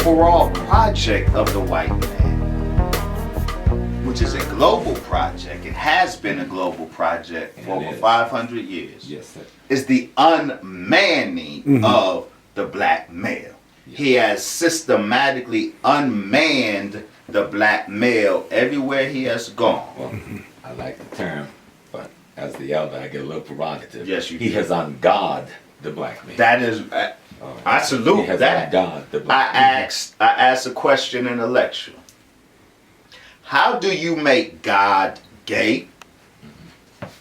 overall project of the white man, which is a global project, it has been a global project for over 500 years, yes, sir, is the unmanning of the black male. Yes. He has systematically unmanned the black male everywhere he has gone. Well, I like the term, but as the elder, I get a little prerogative. Yes, you He do. has ungod the black man. That is, I salute he has that. ungod the black man. I asked a question in a lecture. How do you make God gay?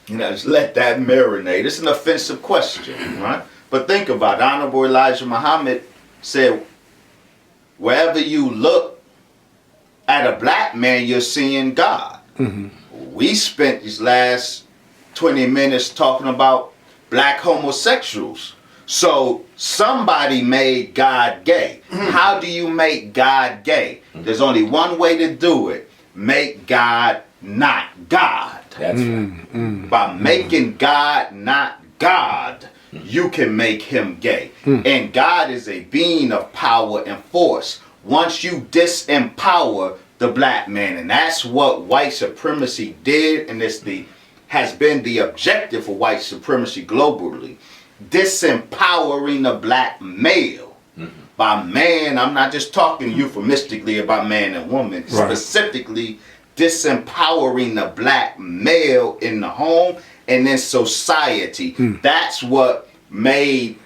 You know, just let that marinate. It's an offensive question, right? But think about it. Honorable Elijah Muhammad said, wherever you look at a black man, you're seeing God. We spent these last 20 minutes talking about black homosexuals. So somebody made God gay. How do you make God gay? There's only one way to do it. Make God not God. That's right. By making God not God, you can make him gay. And God is a being of power and force. Once you disempower the black man, and that's what white supremacy did, and has been the objective for white supremacy globally, disempowering the black male. By man, I'm not just talking euphemistically about man and woman, specifically disempowering the black male in the home and in society. That's what made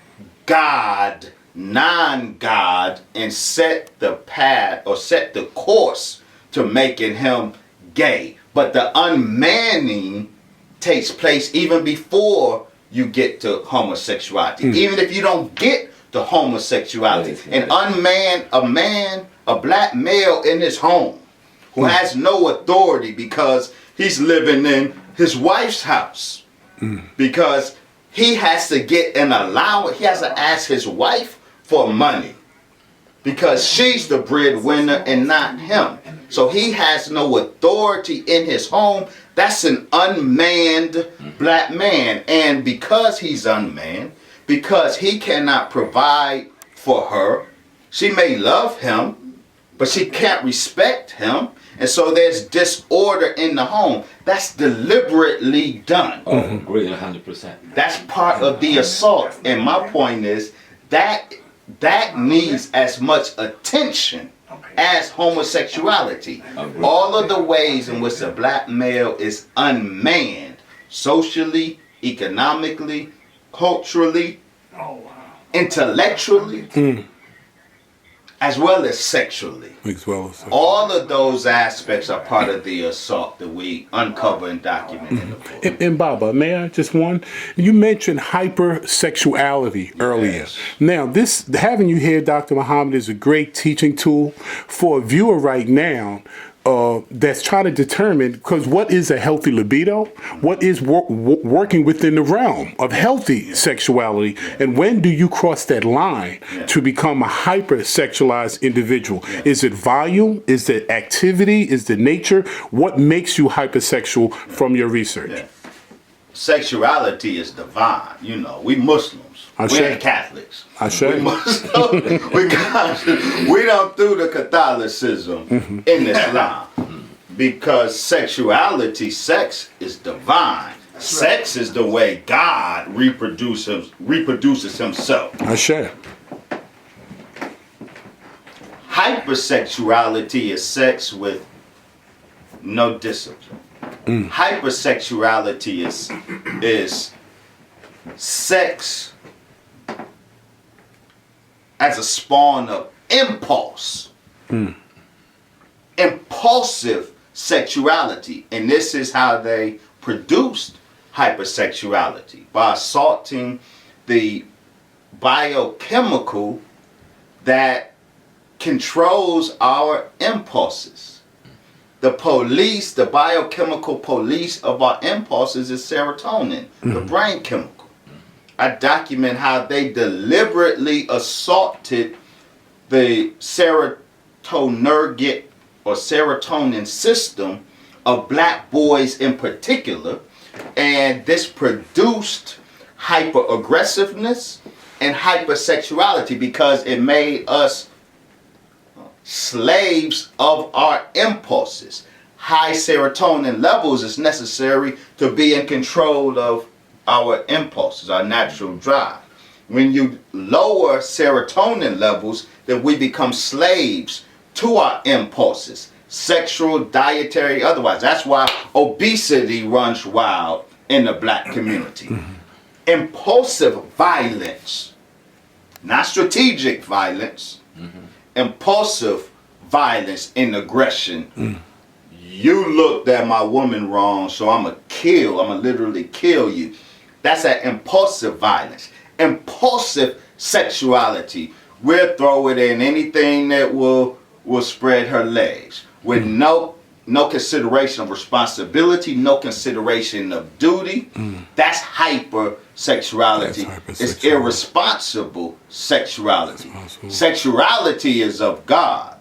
God non-God and set the path or set the course to making him gay. But the unmanning takes place even before you get to homosexuality. Even if you don't get to homosexuality, an unmanned, a black male in his home who has no authority because he's living in his wife's house, because he has to get an allowance, he has to ask his wife for money because she's the breadwinner and not him. So he has no authority in his home. That's an unmanned black man. And because he's unmanned, because he cannot provide for her, she may love him, but she can't respect him. And so there's disorder in the home. That's deliberately done. Oh, agree 100%. That's part of the assault. And my point is that needs as much attention as homosexuality. All of the ways in which the black male is unmanned, socially, economically, culturally, intellectually, as well as sexually. All of those aspects are part of the assault that we uncover and document in the book. And Baba, may I just one? You mentioned hypersexuality earlier. Now, this having you here, Dr. Muhammad, is a great teaching tool for a viewer right now that's trying to determine, because what is a healthy libido? What is working within the realm of healthy sexuality? And when do you cross that line to become a hypersexualized individual? Is it volume? Is it activity? Is it nature? What makes you hypersexual from your research? Sexuality is divine. You know, we Muslims. We ain't Catholics. We Muslims. we don't do the Catholicism in Islam. Because sexuality, sex is divine. Sex is the way God reproduces himself. Hypersexuality is sex with no discipline. Hypersexuality is sex as a spawn of impulse. Impulsive sexuality. And this is how they produced hypersexuality, by assaulting the biochemical that controls our impulses. The police, the biochemical police of our impulses is serotonin, the brain chemical. I document how they deliberately assaulted the serotonergic or serotonin system of black boys in particular, and this produced hyper-aggressiveness and hypersexuality because it made us slaves of our impulses. High serotonin levels is necessary to be in control of our impulses, our natural drive. When you lower serotonin levels, then we become slaves to our impulses, sexual, dietary, otherwise. That's why obesity runs wild in the black community. Impulsive violence, not strategic violence, impulsive violence and aggression. You looked at my woman wrong, so I'm gonna literally kill you. That's that impulsive violence. Impulsive sexuality. We'll throw it in anything that will spread her legs with no consideration of responsibility, no consideration of duty. That's hypersexuality. It's irresponsible sexuality. Sexuality is of God.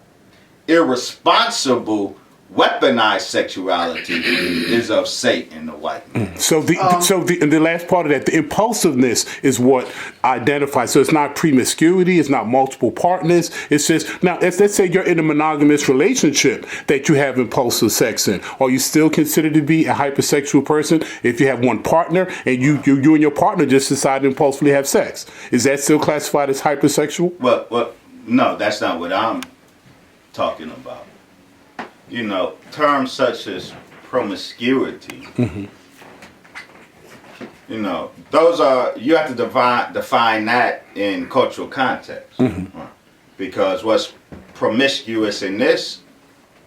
Irresponsible, weaponized sexuality is of Satan, the white man. So the last part of that, the impulsiveness is what identifies. So it's not promiscuity, it's not multiple partners. It's just, now let's say you're in a monogamous relationship that you have impulsive sex in. Are you still considered to be a hypersexual person if you have one partner and you and your partner just decide to impulsively have sex? Is that still classified as hypersexual? Well, no, that's not what I'm talking about. You know, terms such as promiscuity, you know, those are, you have to define that in cultural context. Because what's promiscuous in this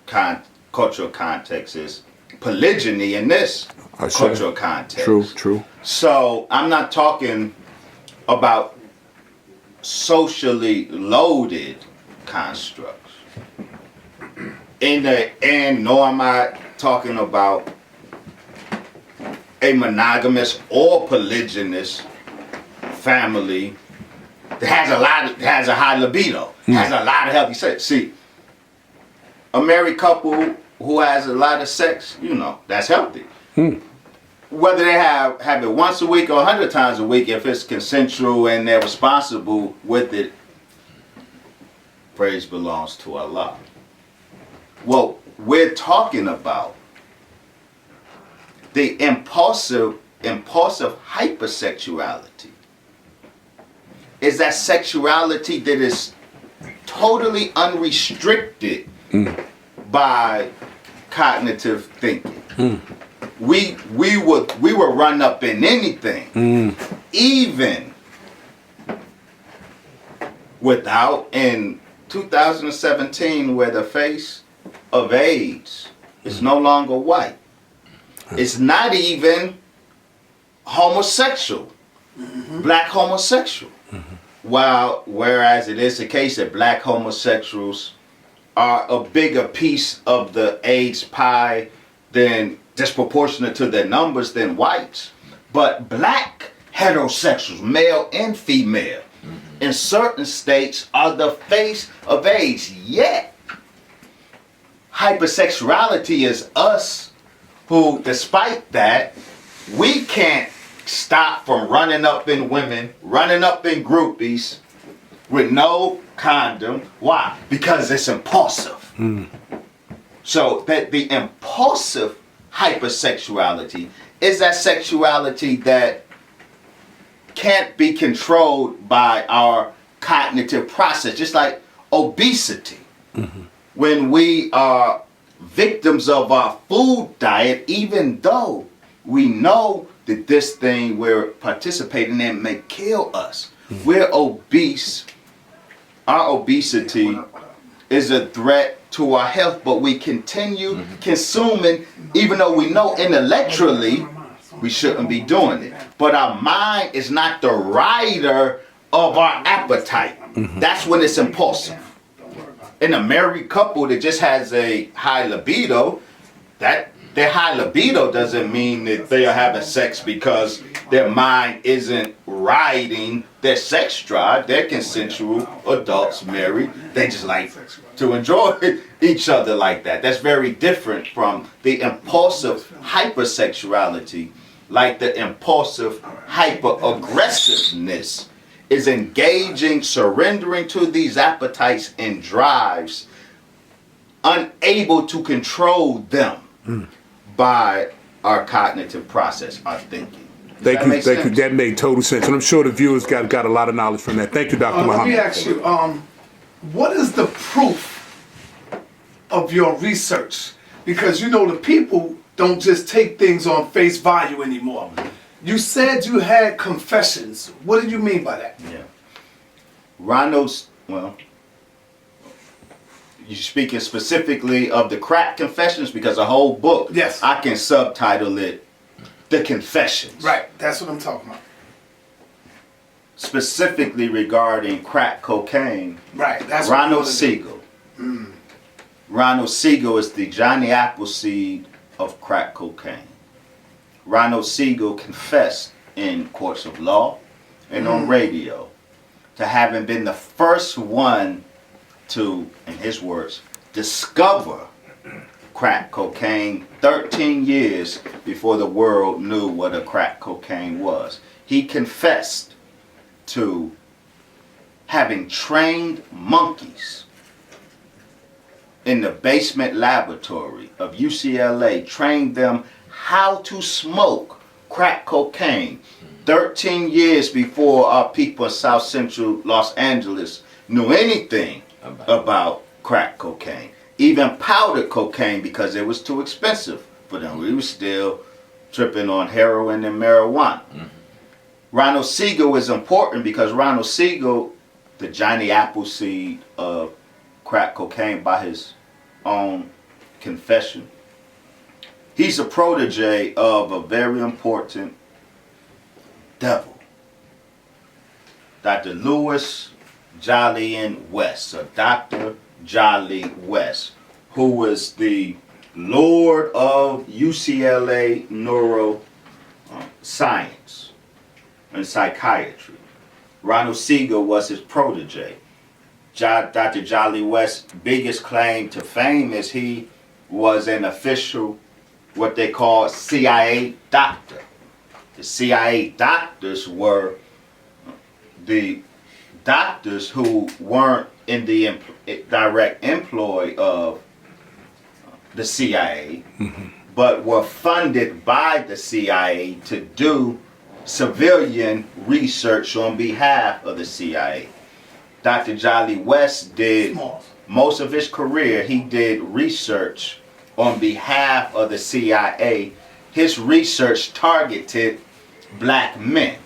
cultural context is polygyny in this cultural context. True. So I'm not talking about socially loaded constructs. Nor am I talking about a monogamous or polygynous family that has a high libido, has a lot of healthy sex. See, a married couple who has a lot of sex, you know, that's healthy. Whether they have it once a week or 100 times a week, if it's consensual and they're responsible with it, praise belongs to Allah. Well, we're talking about the impulsive hypersexuality. Is that sexuality that is totally unrestricted by cognitive thinking. We will run up in anything, even without, in 2017, where the face of AIDS is no longer white. It's not even homosexual, black homosexual. Whereas it is the case that black homosexuals are a bigger piece of the AIDS pie than disproportionate to their numbers than whites. But black heterosexuals, male and female, in certain states are the face of AIDS. Yet hypersexuality is us who, despite that, we can't stop from running up in women, running up in groupies with no condom. Why? Because it's impulsive. So that the impulsive hypersexuality is that sexuality that can't be controlled by our cognitive process, just like obesity. When we are victims of our food diet, even though we know that this thing we're participating in may kill us, we're obese. Our obesity is a threat to our health, but we continue consuming, even though we know intellectually we shouldn't be doing it. But our mind is not the rider of our appetite. That's when it's impulsive. In a married couple that just has a high libido, that their high libido doesn't mean that they are having sex because their mind isn't riding their sex drive. They're consensual adults married. They just like to enjoy each other like that. That's very different from the impulsive hypersexuality, like the impulsive hyper-aggressiveness is engaging, surrendering to these appetites and drives unable to control them by our cognitive process, our thinking. Thank you. That made total sense, and I'm sure the viewers got a lot of knowledge from that. Thank you, Dr. Muhammad. Let me ask you, what is the proof of your research? Because you know the people don't just take things on face value anymore. You said you had confessions. What did you mean by that? Yeah. Ronald's, well, you speaking specifically of the crack confessions, because a whole book, yes, I can subtitle it The Confessions. Right, that's what I'm talking about. Specifically regarding crack cocaine. Right, that's Ronald Siegel. Ronald Siegel is the Johnny Appleseed of crack cocaine. Ronald Siegel confessed in courts of law and on radio to having been the first one to, in his words, discover crack cocaine 13 years before the world knew what a crack cocaine was. He confessed to having trained monkeys in the basement laboratory of UCLA, trained them how to smoke crack cocaine 13 years before our people in South Central Los Angeles knew anything about crack cocaine. Even powdered cocaine, because it was too expensive for them. We were still tripping on heroin and marijuana. Ronald Siegel is important because Ronald Siegel, the Johnny Appleseed of crack cocaine by his own confession, he's a protege of a very important devil, Dr. Lewis Jolyon West, or Dr. Jolly West, who was the Lord of UCLA neuroscience and psychiatry. Ronald Siegel was his protege. Dr. Jolly West's biggest claim to fame is he was an official, what they call CIA doctor. The CIA doctors were the doctors who weren't in the direct employ of the CIA, but were funded by the CIA to do civilian research on behalf of the CIA. Dr. Jolly West did most of his career, he did research on behalf of the CIA. His research targeted black men.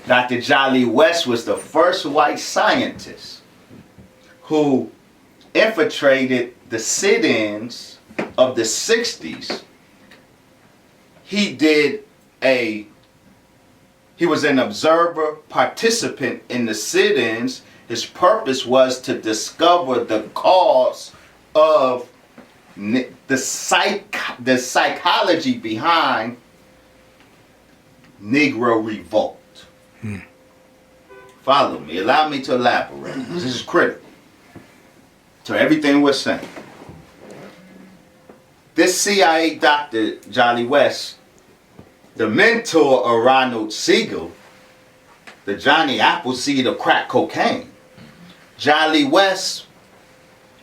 Dr. Jolly West was the first white scientist who infiltrated the sit-ins of the 60s. He was an observer, participant in the sit-ins. His purpose was to discover the cause of the psychology behind Negro revolt. Follow me. Allow me to elaborate. This is critical to everything we're saying. This CIA Dr. Jolly West, the mentor of Ronald Siegel, the Johnny Appleseed of crack cocaine, Jolly West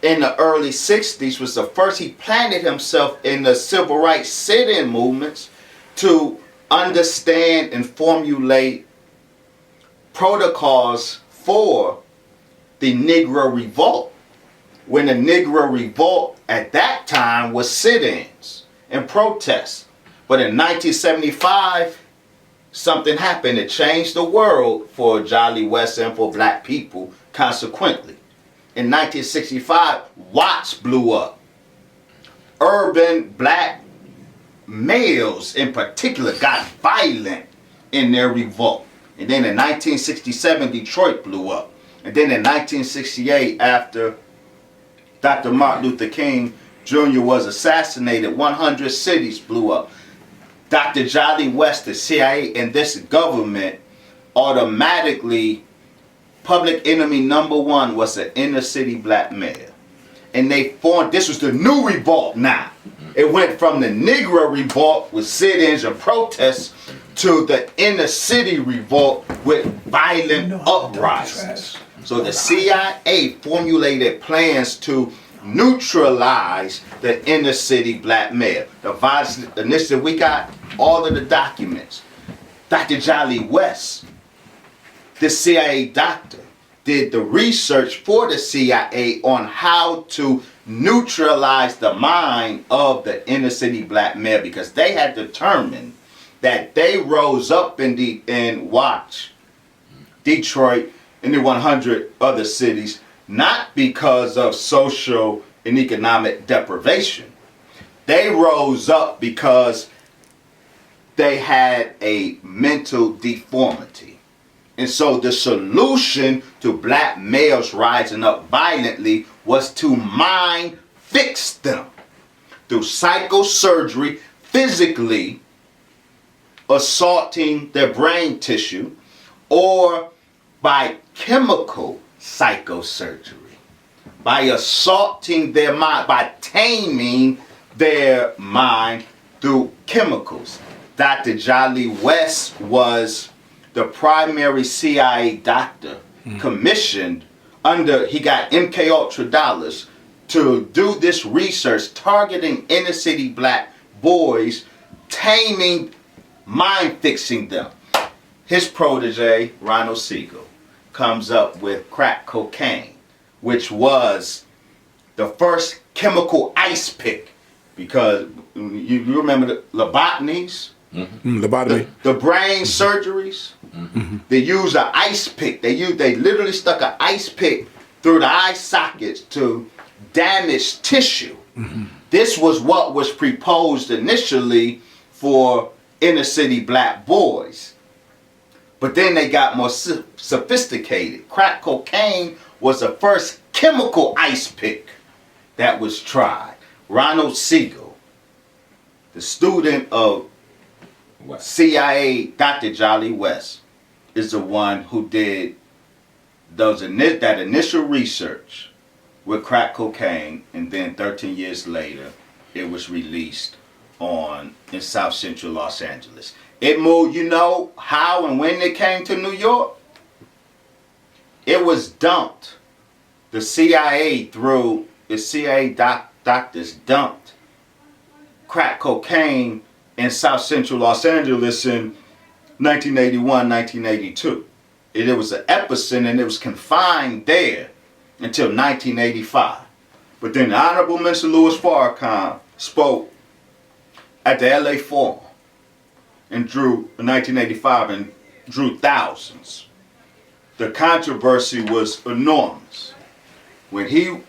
in the early 60s was the first. He planted himself in the civil rights sit-in movements to understand and formulate protocols for the Negro Revolt, when the Negro Revolt at that time was sit-ins and protests. But in 1975, something happened. It changed the world for Jolly West and for black people consequently. In 1965, Watts blew up. Urban black males in particular got violent in their revolt. And then in 1967, Detroit blew up. And then in 1968, after Dr. Martin Luther King Jr. was assassinated, 100 cities blew up. Dr. Jolly West, the CIA, and this government automatically, public enemy number one was an inner city black male. And they formed, this was the new revolt now. It went from the Negro revolt with sit-ins and protests to the inner city revolt with violent uprisings. So the CIA formulated plans to neutralize the inner city black male. The violence initiative, we got all of the documents. Dr. Jolly West, the CIA doctor, did the research for the CIA on how to neutralize the mind of the inner city black male, because they had determined that they rose up in watch Detroit and the 100 other cities, not because of social and economic deprivation. They rose up because they had a mental deformity. And so the solution to black males rising up violently was to mind fix them through psychosurgery, physically assaulting their brain tissue, or by chemical psychosurgery, by assaulting their mind, by taming their mind through chemicals. Dr. Jolly West was the primary CIA doctor commissioned he got MK Ultra dollars to do this research targeting inner city black boys, taming, mind fixing them. His protege, Ronald Siegel, comes up with crack cocaine, which was the first chemical ice pick, because you remember the lobotomies? Lobotomy. The brain surgeries, they use an ice pick. They literally stuck an ice pick through the eye sockets to damage tissue. This was what was proposed initially for inner city black boys. But then they got more sophisticated. Crack cocaine was the first chemical ice pick that was tried. Ronald Siegel, the student of CIA Dr. Jolly West, is the one who did that initial research with crack cocaine, and then 13 years later it was released in South Central Los Angeles. It moved, you know how and when it came to New York? It was dumped. The CIA doctors dumped crack cocaine in South Central Los Angeles in 1981, 1982. It was an epicenter, and it was confined there until 1985. But then the Honorable Mr. Louis Farrakhan spoke at the LA Forum in 1985 and drew thousands. The controversy was enormous. When he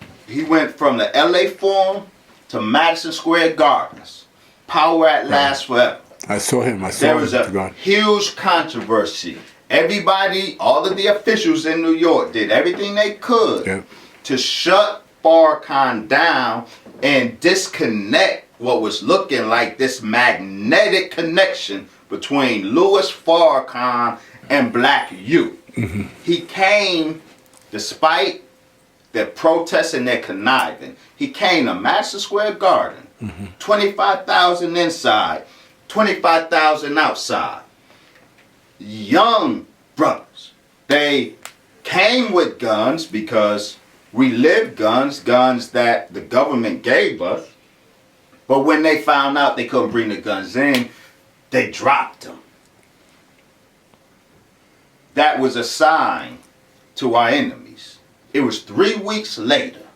went from the LA Forum to Madison Square Gardens, power at last forever. I saw him. There was a huge controversy. Everybody, all of the officials in New York did everything they could to shut Farrakhan down and disconnect what was looking like this magnetic connection between Louis Farrakhan and black youth. He came, despite their protests and their conniving, he came to Madison Square Garden, 25,000 inside, 25,000 outside. Young brothers. They came with guns because we lived guns that the government gave us. But when they found out they couldn't bring the guns in, they dropped them. That was a sign to our enemies. It was 3 weeks later,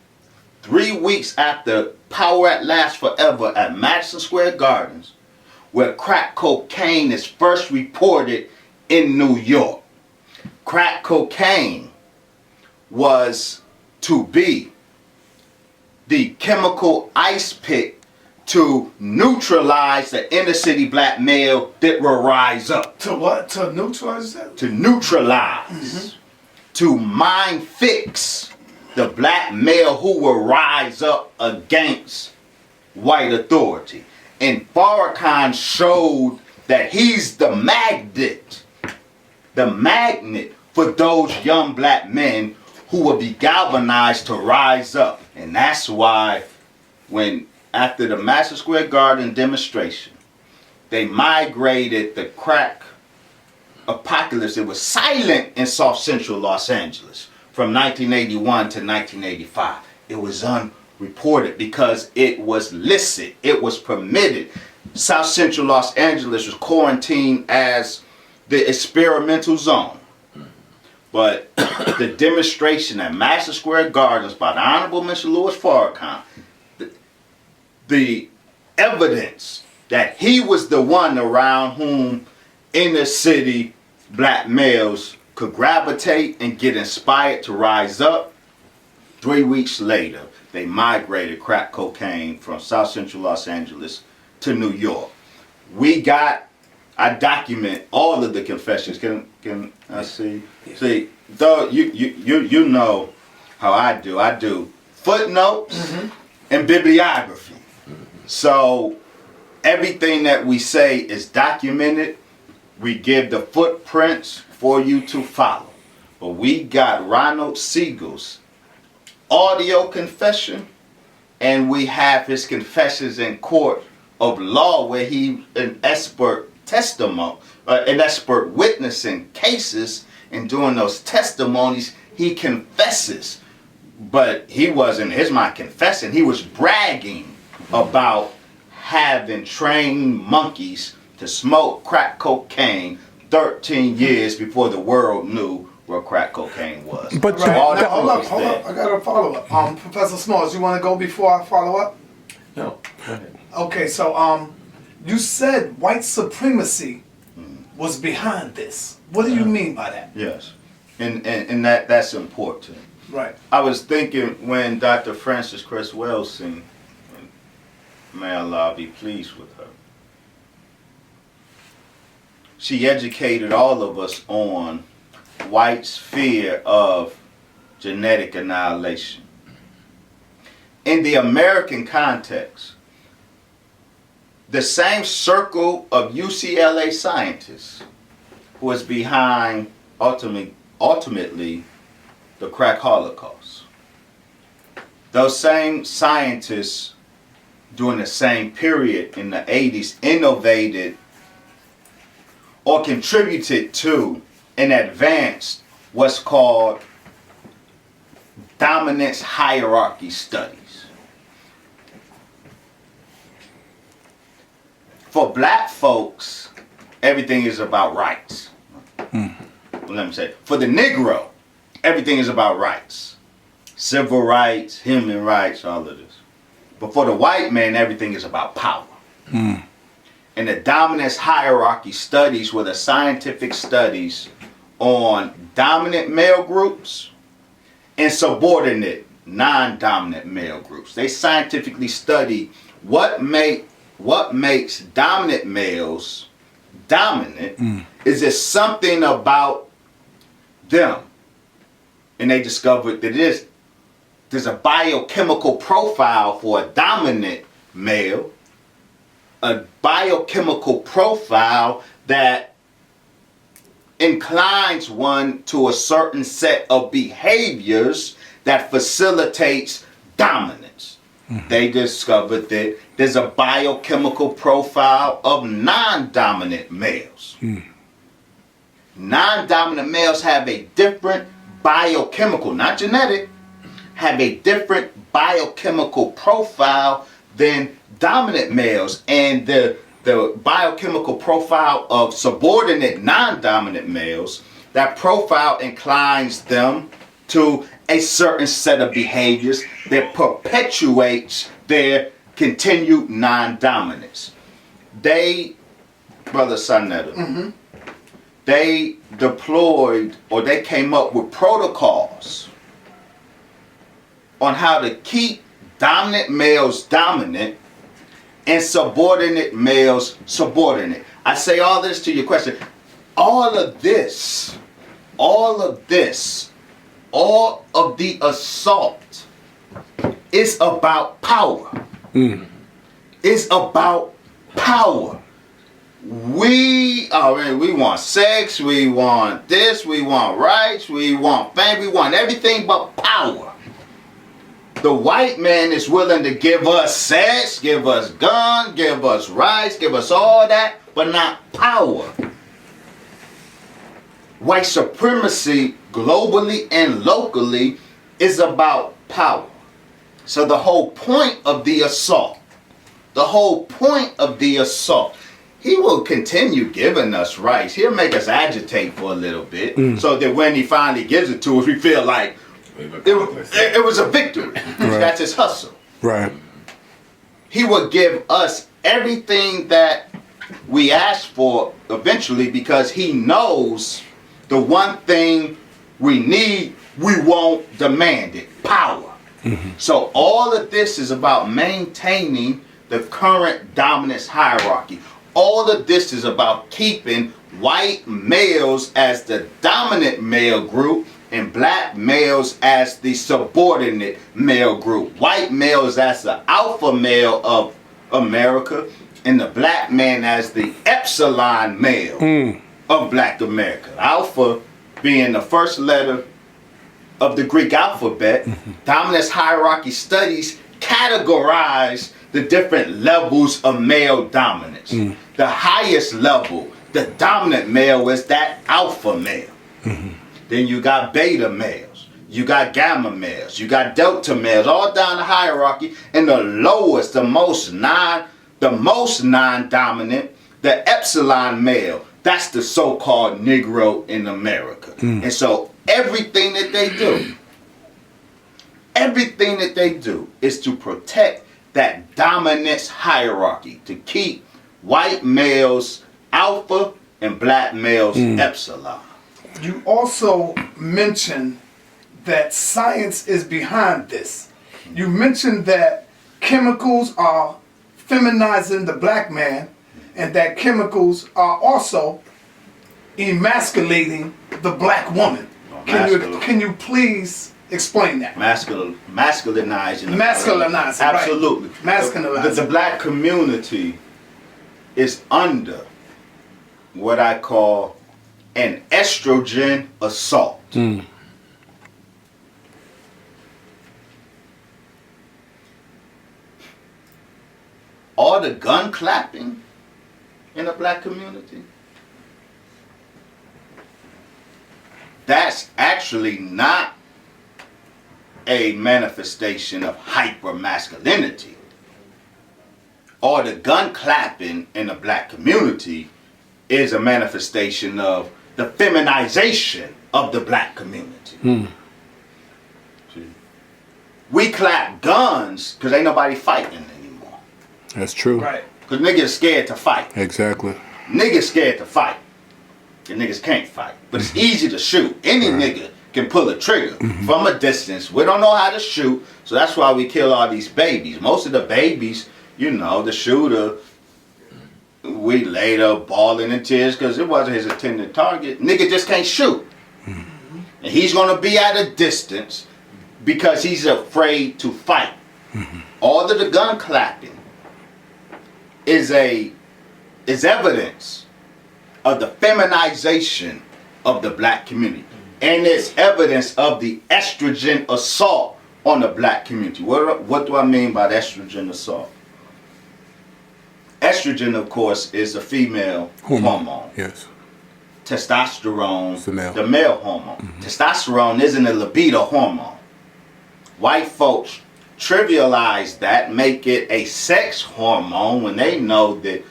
3 weeks after Power at Last Forever at Madison Square Gardens, where crack cocaine is first reported in New York. Crack cocaine was to be the chemical ice pick to neutralize the inner city black male that will rise up. To what? To neutralize that? To neutralize. To mind fix the black male who will rise up against white authority. And Farrakhan showed that he's the magnet for those young black men who will be galvanized to rise up. And that's why when after the Madison Square Garden demonstration, they migrated the crack apocalypse. It was silent in South Central Los Angeles from 1981 to 1985. It was reported because it was licit, it was permitted. South Central Los Angeles was quarantined as the experimental zone. But the demonstration at Madison Square Gardens by the Honorable Mr. Louis Farrakhan, the evidence that he was the one around whom inner city black males could gravitate and get inspired to rise up. 3 weeks later, they migrated crack cocaine from South Central Los Angeles to New York. I document all of the confessions. Can I see? See, though you know how I do. I do footnotes and bibliography. So everything that we say is documented. We give the footprints for you to follow. But we got Ronald Siegel's audio confession, and we have his confessions in court of law where he an expert testimony, an expert witness in cases, and during those testimonies he confesses. But he wasn't, here's my confessing, he was bragging about having trained monkeys to smoke crack cocaine 13 years before the world knew what crack cocaine was. But Right. all Now, the hold monkeys up. there. I got a follow up. Professor Smalls, you want to go before I follow up? No, go ahead. Okay, so you said white supremacy was behind this. What do you mean by that? Yes, and that's important. Right. I was thinking when Dr. Frances Cress Welsing, may Allah be pleased with her, she educated all of us on whites' fear of genetic annihilation. In the American context, the same circle of UCLA scientists who was behind ultimately the crack holocaust. Those same scientists during the same period in the 80s innovated or contributed to and advanced what's called dominance hierarchy studies. For black folks, everything is about rights. Let me say, for the Negro, everything is about rights. Civil rights, human rights, all of this. But for the white man, everything is about power. And the dominance hierarchy studies were the scientific studies on dominant male groups and subordinate non-dominant male groups. They scientifically study what makes dominant males dominant. Is there something about them? And they discovered that there's a biochemical profile for a dominant male, a biochemical profile that inclines one to a certain set of behaviors that facilitates dominance. They discovered that there's a biochemical profile of non-dominant males. Non-dominant males have a different biochemical, not genetic, have a different biochemical profile than dominant males. And the biochemical profile of subordinate non-dominant males, that profile inclines them to a certain set of behaviors that perpetuates their continued non-dominance. They, Brother Sanetta, they deployed or they came up with protocols on how to keep dominant males dominant and subordinate males subordinate. I say all this to your question. All of the assault is about power. It's about power. We want sex, we want this, we want rights, we want fame, we want everything but power. The white man is willing to give us sex, give us guns, give us rights, give us all that, but not power. White supremacy globally and locally is about power. So the whole point of the assault, he will continue giving us rights. He'll make us agitate for a little bit, so that when he finally gives it to us, we feel like it was a victory. Right. That's his hustle. Right. He will give us everything that we ask for eventually, because he knows the one thing we need, we won't demand it: power. So all of this is about maintaining the current dominance hierarchy. All of this is about keeping white males as the dominant male group and black males as the subordinate male group. White males as the alpha male of America, and the black man as the epsilon male of black America. Alpha being the first letter of the Greek alphabet. Dominance hierarchy studies categorize the different levels of male dominance. The highest level, the dominant male, is that alpha male. Then you got beta males, you got gamma males, you got delta males, all down the hierarchy. And the lowest, the most non-dominant, the epsilon male. That's the so-called Negro in America. And so everything that they do is to protect that dominance hierarchy, to keep white males alpha and black males epsilon. You also mentioned that science is behind this. You mentioned that chemicals are feminizing the black man, and that chemicals are also emasculating the black woman. Can you please explain that? Masculinizing. Masculinizing, absolutely. Right. Masculinizing. The black community is under what I call an estrogen assault. All the gun clapping in the black community, that's actually not a manifestation of hyper-masculinity. Or the gun clapping in the black community is a manifestation of the feminization of the black community. We clap guns because ain't nobody fighting anymore. That's true. Right. Because niggas scared to fight. Exactly. Niggas scared to fight. And niggas can't fight. But it's easy to shoot. Any nigga can pull a trigger from a distance. We don't know how to shoot, so that's why we kill all these babies. Most of the babies, you know, the shooter, we later bawling in tears because it wasn't his intended target. Nigga just can't shoot. And he's gonna be at a distance because he's afraid to fight. All of the gun clapping is evidence of the feminization of the black community. And it's evidence of the estrogen assault on the black community. What do I mean by the estrogen assault? Estrogen, of course, is a female hormone. Yes. Testosterone, the the male hormone. Testosterone isn't a libido hormone. White folks trivialize that, make it a sex hormone when they know that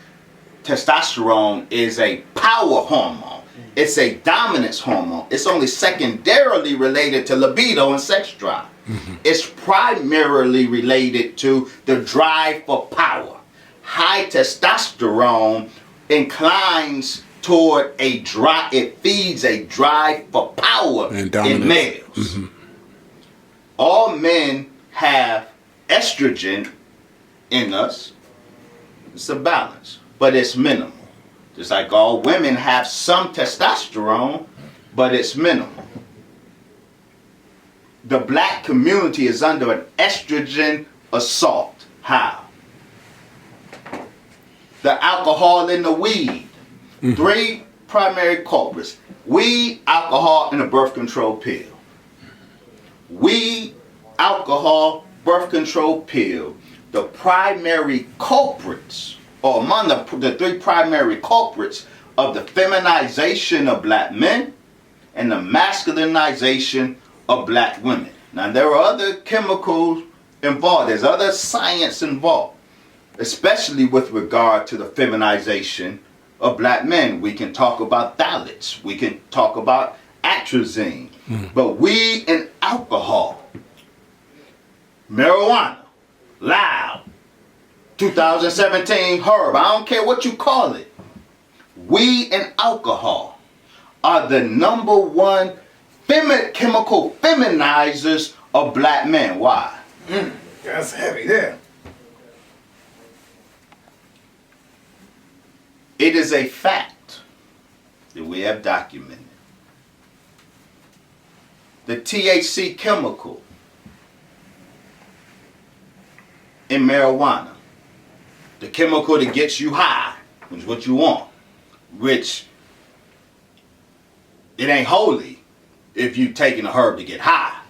testosterone is a power hormone. It's a dominance hormone. It's only secondarily related to libido and sex drive. It's primarily related to the drive for power. High testosterone inclines toward a drive, it feeds a drive for power in males. All men have estrogen in us. It's a balance, but it's minimal. Just like all women have some testosterone, but it's minimal. The black community is under an estrogen assault. How? The alcohol and the weed. 3 primary culprits. Weed, alcohol, and a birth control pill. Weed, alcohol, birth control pill. The primary culprits, or among the 3 primary culprits of the feminization of black men and the masculinization of black women. Now there are other chemicals involved. There's other science involved, especially with regard to the feminization of black men. We can talk about phthalates. We can talk about atrazine. But weed and alcohol, marijuana, loud, 2017 herb, I don't care what you call it. Weed and alcohol are the number one chemical feminizers of black men. Why? That's heavy there. It is a fact that we have documented. The THC chemical in marijuana, the chemical that gets you high, which is what you want, which it ain't holy if you taking a herb to get high.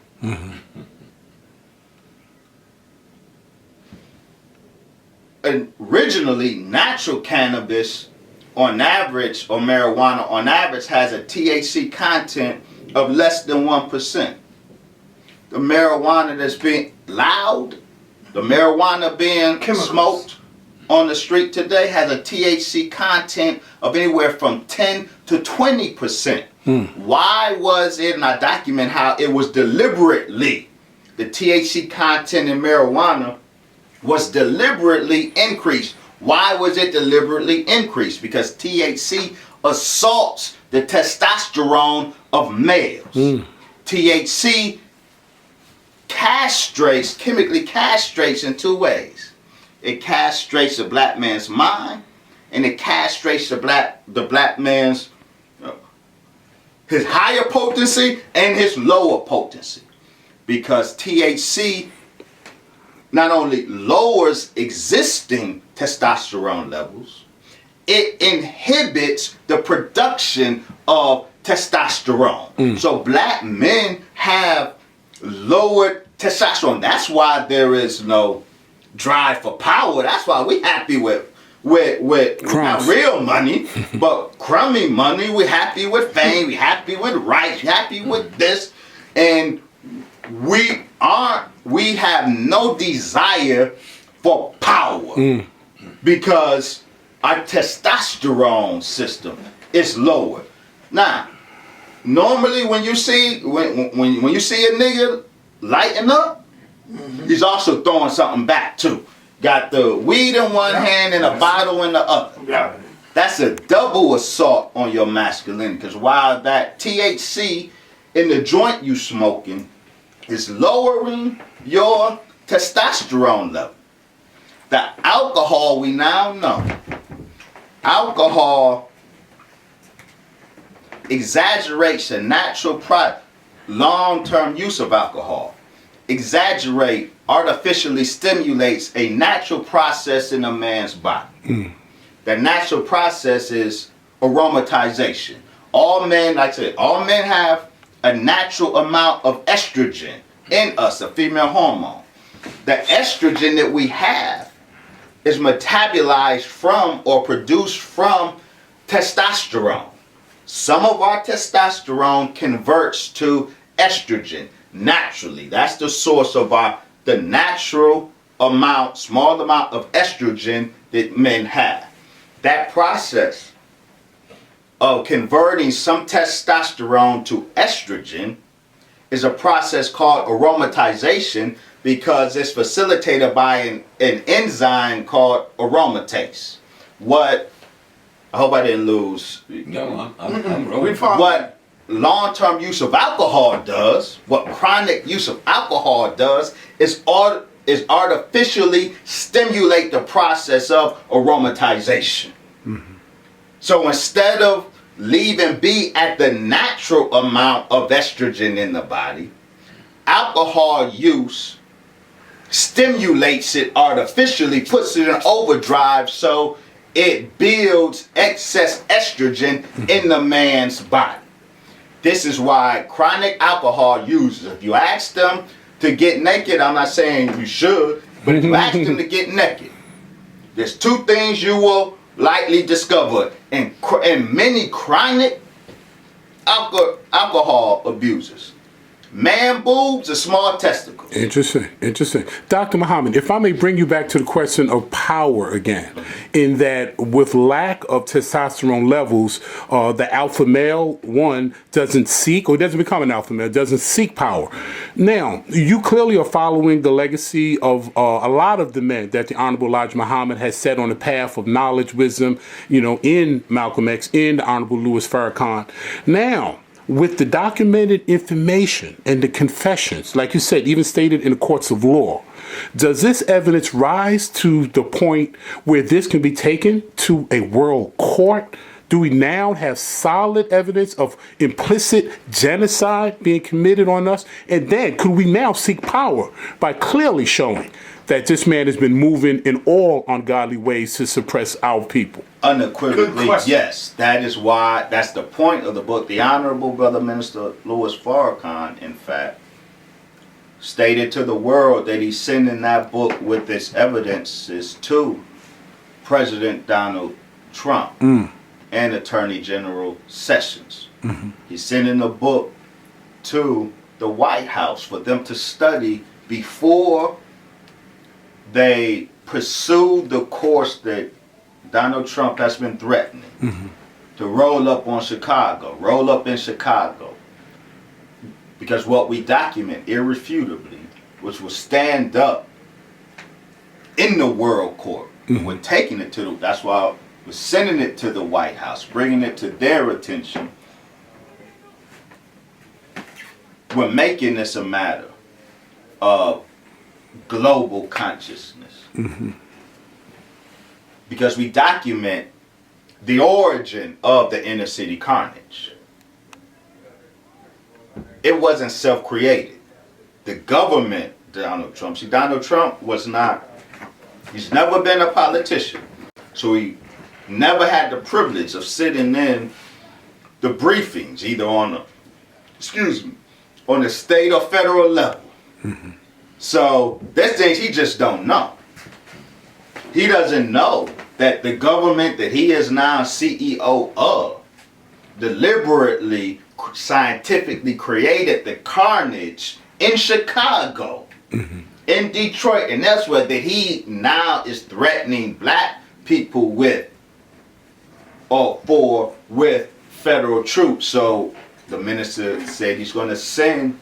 And originally, natural cannabis on average, or marijuana on average, has a THC content of less than 1%. The marijuana that's being loud, the marijuana being smoked on the street today has a THC content of anywhere from 10 to 20%. Why was it, and I document how it was deliberately, the THC content in marijuana was deliberately increased. Why was it deliberately increased? Because THC assaults the testosterone of males. THC castrates, chemically castrates in two ways. It castrates the black man's mind, and it castrates the black man's his higher potency and his lower potency. Because THC not only lowers existing testosterone levels, it inhibits the production of testosterone. So black men have lowered testosterone. That's why there is no drive for power. That's why we happy with not real money, but crummy money. We're happy with fame. We're happy with rights. We're happy with this. And we have no desire for power because our testosterone system is lower. Now, normally when you see when you see a nigga lighting up, he's also throwing something back too. Got the weed in one hand and a bottle in the other. That's a double assault on your masculinity, because while that THC in the joint you smoking is lowering your testosterone level, the alcohol, we now know, alcohol exaggerates the natural long-term use of alcohol. Artificially stimulates a natural process in a man's body. That natural process is aromatization. All men, like I said, all men have a natural amount of estrogen in us, a female hormone. The estrogen that we have is metabolized from or produced from testosterone. Some of our testosterone converts to estrogen naturally. That's the source of the natural amount, small amount of estrogen that men have. That process of converting some testosterone to estrogen is a process called aromatization, because it's facilitated by an enzyme called aromatase. I hope I didn't lose. No, I'm rolling. What long-term use of alcohol does, what chronic use of alcohol does, is artificially stimulate the process of aromatization. So instead of leaving be at the natural amount of estrogen in the body, alcohol use stimulates it artificially, puts it in overdrive, so it builds excess estrogen in the man's body. This is why chronic alcohol users, if you ask them to get naked, I'm not saying you should, but if you ask them to get naked, there's two things you will likely discover in many chronic alcohol abusers. Man boobs are small testicles. Interesting, interesting. Dr. Muhammad, if I may bring you back to the question of power again, in that with lack of testosterone levels, the alpha male, one, doesn't seek, or doesn't become an alpha male, doesn't seek power. Now, you clearly are following the legacy of a lot of the men that the Honorable Elijah Muhammad has set on the path of knowledge, wisdom, in Malcolm X, in the Honorable Louis Farrakhan. Now, with the documented information and the confessions, like you said, even stated in the courts of law, does this evidence rise to the point where this can be taken to a world court? Do we now have solid evidence of implicit genocide being committed on us? And then could we now seek power by clearly showing that this man has been moving in all ungodly ways to suppress our people? Unequivocally, yes. That's the point of the book. The Honorable Brother Minister Louis Farrakhan, in fact, stated to the world that he's sending that book with its evidences to President Donald Trump and Attorney General Sessions. He's sending the book to the White House for them to study before they pursue the course that Donald Trump has been threatening to roll up in Chicago. Because what we document irrefutably, which will stand up in the world court, we're taking it to, that's why we're sending it to the White House, bringing it to their attention. We're making this a matter of global consciousness. Because we document the origin of the inner city carnage. It wasn't self-created. The government, Donald Trump, Donald Trump he's never been a politician. So he never had the privilege of sitting in the briefings, either on the state or federal level. So there's things he just don't know. He doesn't know that the government that he is now CEO of deliberately, scientifically created the carnage in Chicago, in Detroit, and elsewhere, that he now is threatening black people with federal troops. So the minister said he's going to send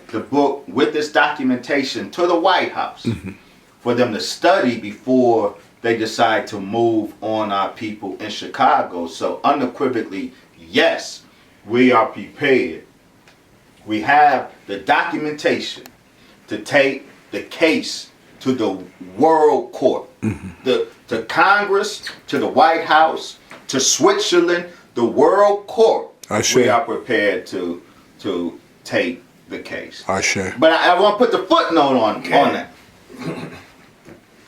the book with this documentation to the White House for them to study before they decide to move on our people in Chicago. So unequivocally, yes, we are prepared. We have the documentation to take the case to the world court, to Congress, to the White House, to Switzerland, the world court. We are prepared to take the case. But I want to put the footnote on that.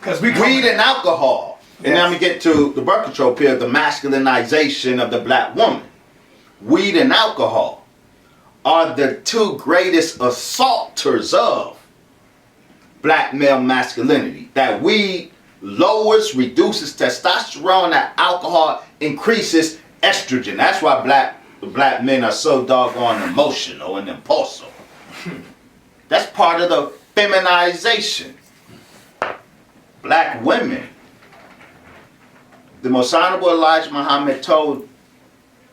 Weed and alcohol. Yes. And then I'm going to get to the birth control pill, the masculinization of the black woman. Weed and alcohol are the two greatest assaulters of black male masculinity. That weed reduces testosterone, that alcohol increases estrogen. That's why black men are so doggone emotional and impulsive. That's part of the feminization. Black women, the Most Honorable Elijah Muhammad told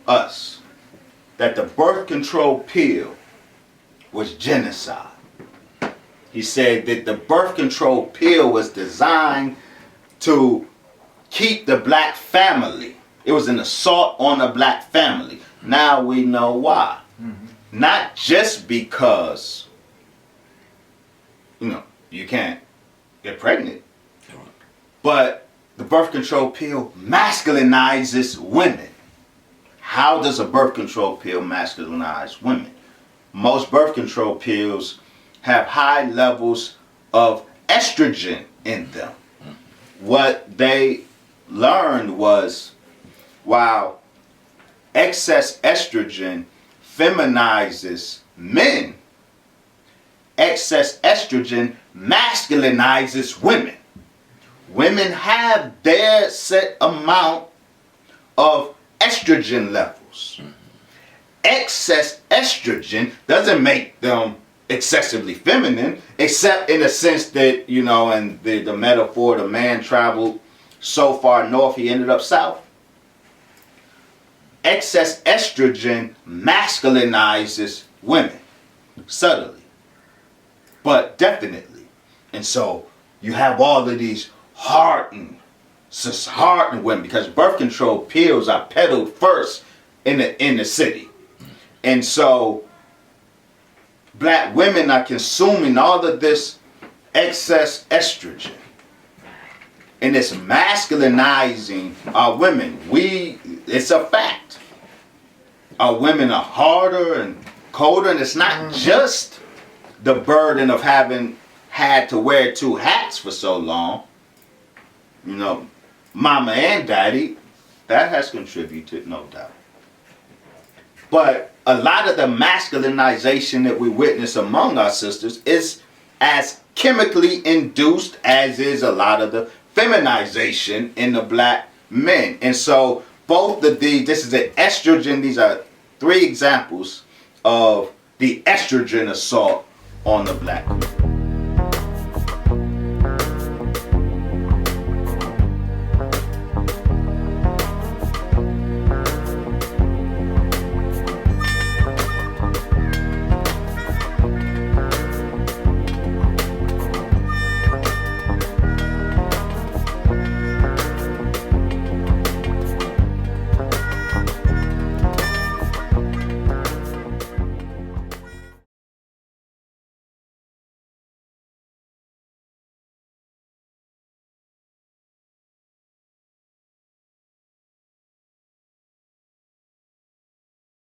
us that the birth control pill was genocide. He said that the birth control pill was designed to keep the black family. It was an assault on the black family. Now we know why. Not just because, you can't get pregnant, but the birth control pill masculinizes women. How does a birth control pill masculinize women? Most birth control pills have high levels of estrogen in them. What they learned was, while excess estrogen feminizes men, excess estrogen masculinizes women. Women have their set amount of estrogen levels. Excess estrogen doesn't make them excessively feminine, except in the sense that, you know, and the metaphor, the man traveled so far north, he ended up south. Excess estrogen masculinizes women, subtly, but definitely. And so you have all of these hardened women, because birth control pills are peddled first in the city. And so black women are consuming all of this excess estrogen. And it's masculinizing our women. It's a fact. Our women are harder and colder, and it's not just the burden of having had to wear two hats for so long. You know, mama and daddy, that has contributed, no doubt. But a lot of the masculinization that we witness among our sisters is as chemically induced as is a lot of the feminization in the black men. And so both of these, this is an estrogen, these are 3 examples of the estrogen assault on the black men.